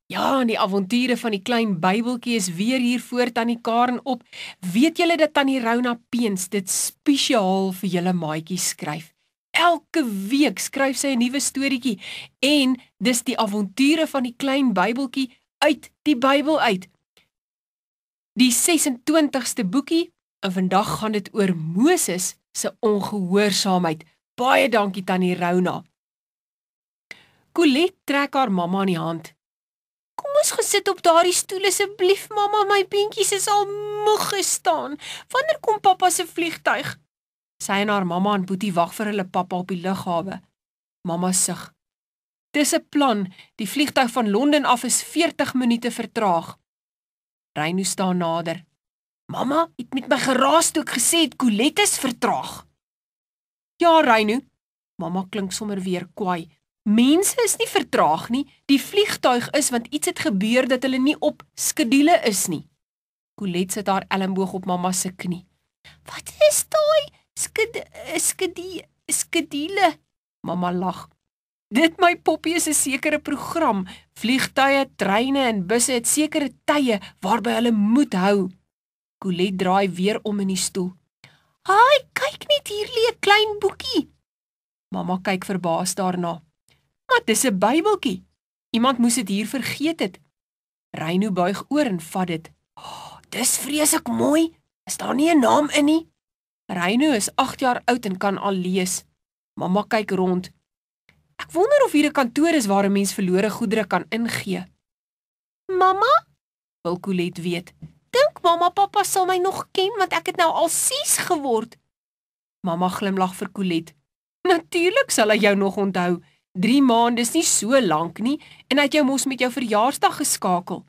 Ja, en die avonture van die klein Bybeltjie is weer hier voor Tannie Karen op. Weet julle dat Tannie Rona Peens dit spesiaal vir julle maatjie skryf? Elke week skryf sy 'n nuwe storieetjie en dis die avonture van die klein Bybeltjie uit die Bybel uit. Die 26ste boekie en vandag gaan dit oor Moses se ongehoorsaamheid. Baie dankie Tannie Rona. Colette trek haar mamma aan die hand. Kom ons gesit op daardie stoel asseblief, mamma, my beentjies is al moeg gestaan. Wanneer kom pappa se vliegtuig? Sy en haar mamma en Boetie wag vir hulle pappa op die lughawe. Mamma sug. Dis 'n plan, die vliegtuig van Londen af is 40 minute vertraag. Reino staan nader. Mamma, het met my geraas toe ek gesê het Colette is vertraag. Ja, Reino. Mamma klink sommer weer kwaai. Mense is nie vertraag nie, die vliegtuig is want iets het gebeur dat hulle nie op skedule is nie. Colette sit haar elmboog op mamma se knie. Wat is daai skedule? Mamma lag. Dit my poppie is 'n sekere program. Vliegtuie, treine en busse het sekere tye waarby hulle moet hou. Colette draai weer om in die stoel. Haai, kyk net hier lê 'n klein boekie. Mamma kyk verbaas daarna. Maar dis 'n Bybeltjie. Iemand moes dit hier vergeet het. Reino buig oor en vat dit. Oh, dis vreeslik mooi. Is daar nie 'n naam in nie? Reino is 8 jaar oud en kan al lees. Mamma kyk rond. Ek wonder of hier 'n kantoor is waar 'n mens verlore goedere kan ingee. Mamma? Wil Colette weet. Dink mamma pappa sal my nog ken want ek het nou al 6 geword. Mamma glimlag vir Colette. Natuurlik sal hy jou nog onthou. 3 maande is nie so lank nie en hy het jou mos met jou verjaarsdag geskakel.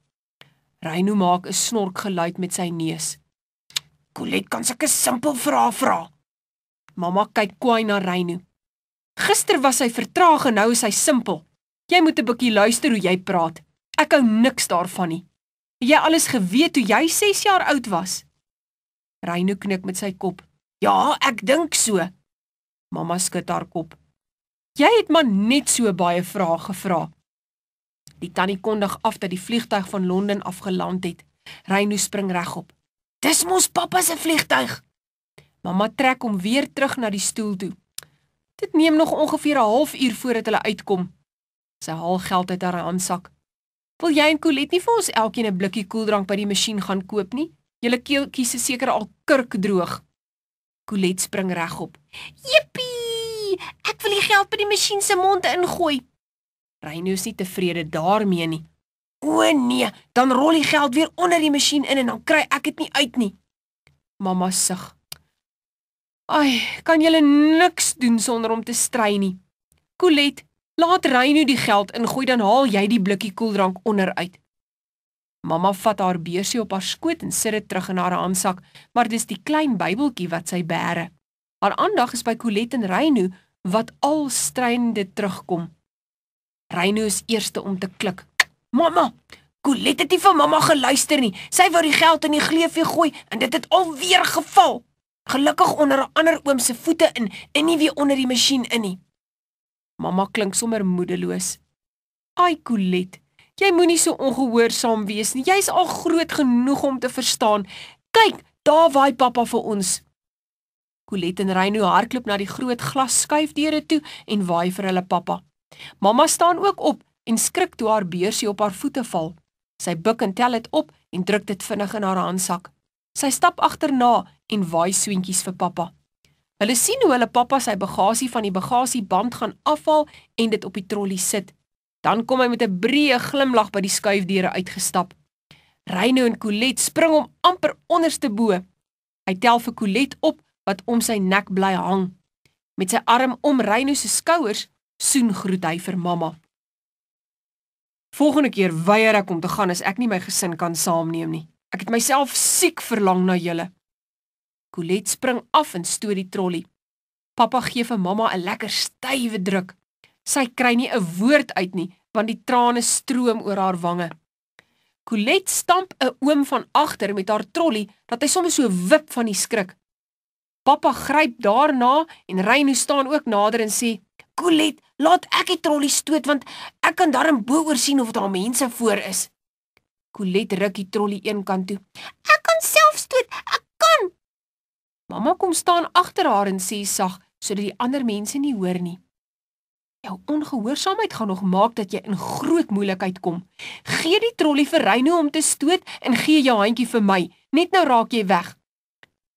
Reino maak 'n snorkgeluid met sy neus. Colette kan sulke simpel vrae vra. Mamma kyk kwaai na Reino. Gister was hy vertraag en nou is hy simpel. Jy moet 'n bietjie luister hoe jy praat. Ek hou niks daarvan nie. Het jy alles geweet toe jy 6 jaar oud was? Reino knik met sy kop. Ja, ek dink so. Mamma skud haar kop. Jy het maar net so baie vrae gevra. Die tannie kondig af dat die vliegtuig van Londen afgeland het. Reino spring regop. Dis mos pappa se vliegtuig. Mamma trek hom weer terug na die stoel toe. Dit neem nog ongeveer 'n halfuur voordat hulle uitkom. Sy haal geld uit haar handsak. Wil jy en Colette nie vir ons elkeen 'n blikkie koeldrank by die masjien gaan koop nie? Julle keeltjies is seker al kurkdroog. Colette spring regop. Jippie! Ek wil die geld by die masjien se mond ingooi. Reino is nie tevrede daarmee nie. O nee, dan rol die geld weer onder die masjien in en dan kry ek dit nie uit nie. Mamma sug. Ai, kan julle niks doen sonder om te stry nie. Colette, laat Reino die geld ingooi, dan haal jy die blikkie koeldrank onder uit. Mamma vat haar beursie op haar skoot en sit dit terug in haar handsak, maar dis die klein Bybeltjie wat sy bære. Haar aandag is by Colette en Reino, wat al strynende terugkom. Reino is eerste om te klik. Mamma, Colette het nie vir mamma geluister nie. Sy wou die geld in die gleufjie gooi en dit het alweer geval. Gelukkig onder 'n ander oom se voete in en nie weer onder die masjien in nie. Mamma klink sommer moedeloos. Ai Colette, jy moenie so ongehoorsaam wees nie. Jy's al groot genoeg om te verstaan. Kyk, daar waai pappa vir ons. Colette en Reino hardloop na die groot glasskuifdeure toe en waai vir hulle pappa. Mamma staan ook op en skrik toe haar beursie op haar voete val. Sy buk en tel dit op en druk dit vinnig in haar handsak. Sy stap agterna en waai soentjies vir pappa. Hulle sien hoe hulle pappa sy bagasie van die bagasieband gaan afhaal en dit op die trolly sit. Dan kom hy met 'n breë glimlag by die skuifdeure uitgestap. Reino en Colette spring hom amper onderste bo. Hy tel vir Colette op wat om sy nek bly hang. Met sy arm om Reino se skouers, soen groet hy vir mamma. Volgende keer weier ek om te gaan as ek nie my gesin kan saamneem nie. Ek het myself siek verlang na julle. Colette spring af en stoot die trolly. Pappa gee vir mamma 'n lekker stywe druk. Sy kry nie 'n woord uit nie, want die trane stroom oor haar wange. Colette stamp 'n oom van agter met haar trolly, dat hy sommer so wip van die skrik. Pappa gryp daarna en Reino staan ook nader en sê, Colette, laat ek die trollie stoot, want ek kan darm bo-oor sien of daar mense voor is. Colette ruk die trollie een kant toe. Ek kan self stoot, ek kan! Mamma kom staan agter haar en sê sag, sodat die ander mense nie hoor nie. Jou ongehoorsaamheid gaan nog maak dat jy in groot moeilikheid kom. Gee die trollie vir Reino om te stoot en gee jou handjie vir my. Net nou raak jy weg.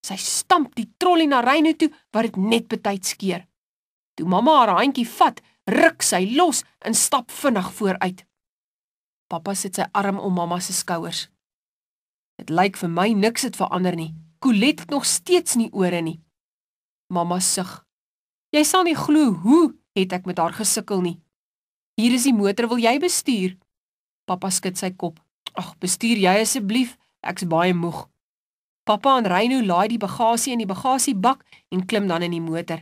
Sy stamp die trollie na Reino toe, wat dit net betyds keer. Toe mamma haar handjie vat, ruk sy los en stap vinnig vooruit. Pappa sit sy arm om mamma se skouers. Dit lyk vir my niks het verander nie. Colette het nog steeds nie ore nie. Mamma sug. Jy sal nie glo hoe het ek met haar gesukkel nie. Hier is die motor, wil jy bestuur? Pappa skud sy kop. Ag, bestuur jy asseblief, ek's baie moeg. Pappa en Reino laai die bagasie in die bagasiebak en klim dan in die motor.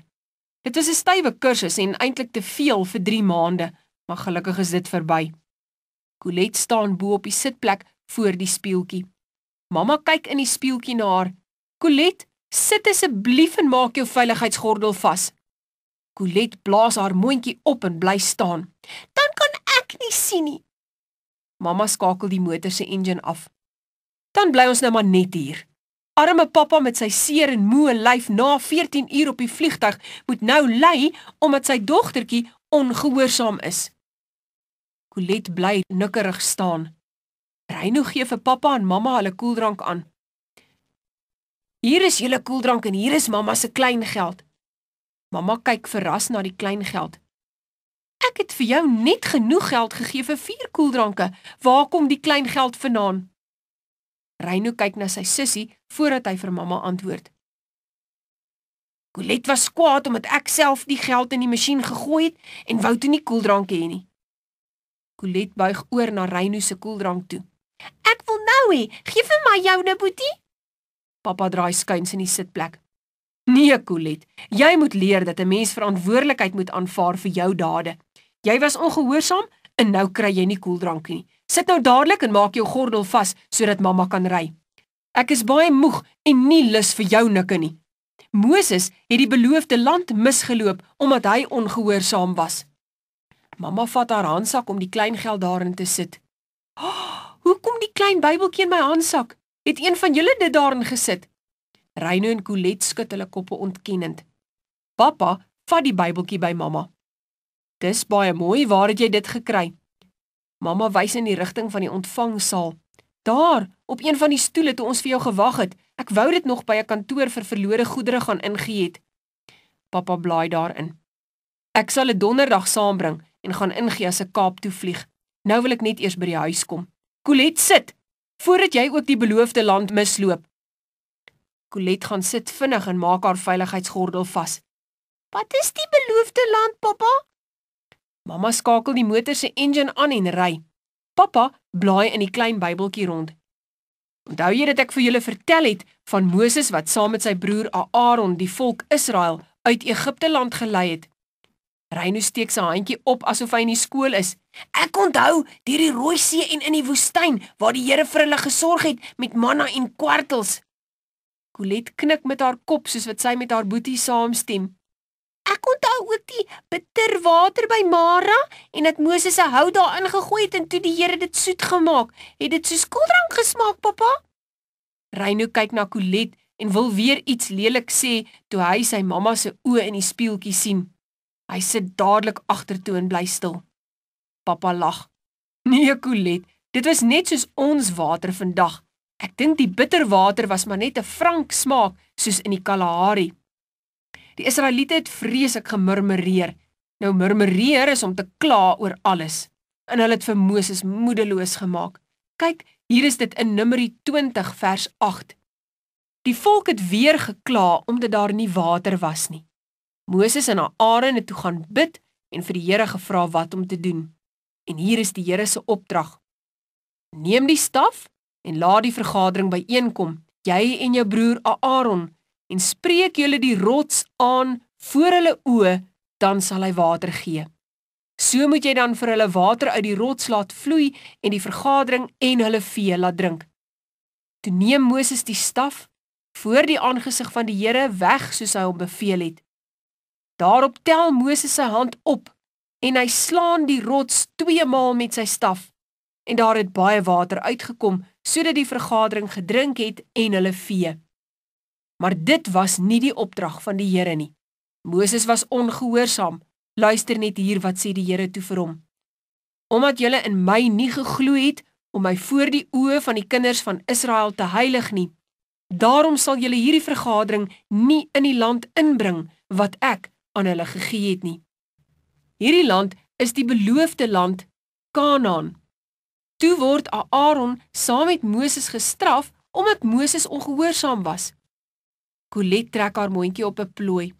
Dit was 'n stywe kursus en eintlik te veel vir 3 maande, maar gelukkig is dit verby. Colette staan bo op die sitplek voor die spieeltjie. Mamma kyk in die spieeltjie na haar. Colette, sit asseblief en maak jou veiligheidsgordel vas. Colette blaas haar mondjie op en bly staan. Dan kan ek nie sien nie. Mamma skakel die motor se engine af. Dan bly ons nou maar net hier. Arme pappa met sy seer en moe lyf na 14 uur op die vliegtuig moet nou ly omdat sy dogtertjie ongehoorsaam is. Colette bly nikkerig staan. Reino gee vir pappa en mamma hulle koeldrank aan. Hier is julle koeldrank en hier is mamma se kleingeld. Mamma kyk verras na die kleingeld. Ek het vir jou net genoeg geld gegee vir 4 koeldranke. Waar kom die kleingeld vandaan? Reino kyk na sy sussie voordat hy vir mamma antwoord. Colette was kwaad omdat ek self die geld in die masjien gegooi het en wou toe nie koeldrank hê nie. Colette buig oor na Reino se koeldrank toe. Ek wil nou hê, gee vir my joune, boetie. Pappa draai skuins in die sitplek. Nee, Colette, jy moet leer dat 'n mens verantwoordelikheid moet aanvaar vir jou dade. Jy was ongehoorsaam en nou kry jy nie koeldrank nie. Sit nou dadelik en maak jou gordel vas sodat mamma kan ry. Ek is baie moeg en nie lus vir jou nikke nie. Moses het die beloofde land misgeloop omdat hy ongehoorsaam was. Mamma vat haar handsak om die kleingeld daarin te sit. Hoe kom die klein Bybeltjie in my handsak? Het een van julle dit daarin gesit? Reino en Colette skud hulle koppe ontkennend. Pappa vat die Bybeltjie by mamma. Dis baie mooi, waar het jy dit gekry? Mamma wys in die rigting van die ontvangsaal. Daar, op een van die stoele toe ons vir jou gewag het. Ek wou dit nog by 'n kantoor vir verlore goedere gaan ingee het. Pappa blaai daarin. Ek sal 'n donderdag saambring en gaan ingee as ek Kaap toe vlieg. Nou wil ek net eers by die huis kom. Colette, sit, voordat jy ook die beloofde land misloop. Colette gaan sit vinnig en maak haar veiligheidsgordel vas. Wat is die beloofde land, pappa? Mamma skakel die motor se engine aan en ry. Pappa blaai in die klein Bybeltjie rond. Onthou jy dat ek vir julle vertel het van Moses wat saam met sy broer Aaron die volk Israel uit Egipte land gelei het? Reino steek sy handjie op asof hy in die skool is. Ek onthou deur die Rooi See en in die woestyn waar die Here vir hulle gesorg het met manna en kwartels. Colette knik met haar kop soos wat sy met haar boetie saamstem. Ek onthou ook die bitter water by Mara en dat Moses 'n hout daarin gegooi het en toe die Here dit soet gemaak. Het dit soos koeldrank gesmaak, pappa? Reino kyk na Colette en wil weer iets lelik sê toe hy sy mamma se oë in die spieeltjie sien. Hy sit dadelik agtertoe en bly stil. Pappa lag. Nee, Colette, dit was net soos ons water vandag. Ek dink die bitter water was maar net 'n frank smaak soos in die Kalahari. Die Israeliete het vreeslik gemurmureer. Nou murmureer is om te kla oor alles. En hulle het vir Moses moedeloos gemaak. Kyk, hier is dit in Numeri 20 vers 8. Die volk het weer gekla omdat daar nie water was nie. Moses en Aaron het toe gaan bid en vir die Here gevra wat om te doen. En hier is die Here se opdrag. Neem die staf en laat die vergadering byeenkom, jy en jou broer Aaron, en spreek julle die rots aan voor hulle oë, dan sal hy water gee. So moet jy dan vir hulle water uit die rots laat vloei en die vergadering en hulle vee laat drink. Toe neem Moses die staf voor die aangesig van die Here weg soos hy hom beveel het. Daarop tel Moses sy hand op en hy slaan die rots 2 maal met sy staf. En daar het baie water uitgekom, sodat die vergadering gedrink het en hulle vee. Maar dit was nie die opdrag van die Here nie. Moses was ongehoorsaam. Luister net hier wat sê die Here toe vir hom. Omdat julle in my nie geglo het, om my voor die oë van die kinders van Israel te heilig nie, daarom sal julle hierdie vergadering nie in die land inbring, wat ek aan hulle gegee het nie. Hierdie land is die beloofde land, Kanaan. Toe word Aaron saam met Moses gestraf, omdat Moses ongehoorsaam was. Colette trek haar mondjie op 'n plooi.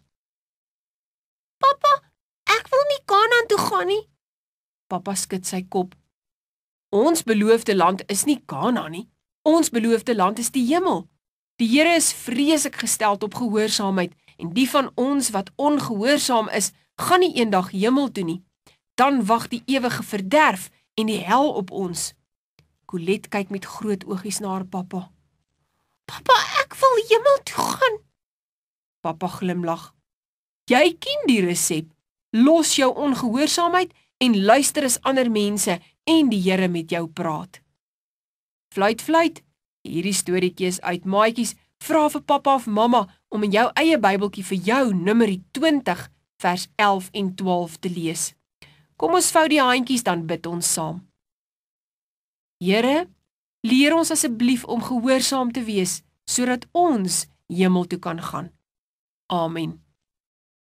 Papa, ek wil nie Kanaan toe gaan nie. Papa skud sy kop. Ons beloofde land is nie Kanaan nie. Ons beloofde land is die hemel. Die Here is vreeslik gesteld op gehoorsaamheid, en die van ons wat ongehoorsaam is, gaan nie eendag hemel toe nie. Dan wag die ewige verderf en die hel op ons. Colette kyk met groot oogies na haar pappa. Pappa, ek wil hemel toe gaan. Pappa glimlag. Jy ken die resep. Los jou ongehoorsaamheid en luister as ander mense en die Here met jou praat. Fluit, fluit. Hierdie storieetjie is uit. Maatjies, vra vir pappa of mamma om in jou eie Bybeltjie vir jou Numeri 20 vers 11 en 12 te lees. Kom ons vou die handjies, dan bid ons saam. Here, leer ons asseblief om gehoorsaam te wees, sodat ons hemel toe kan gaan. Amen.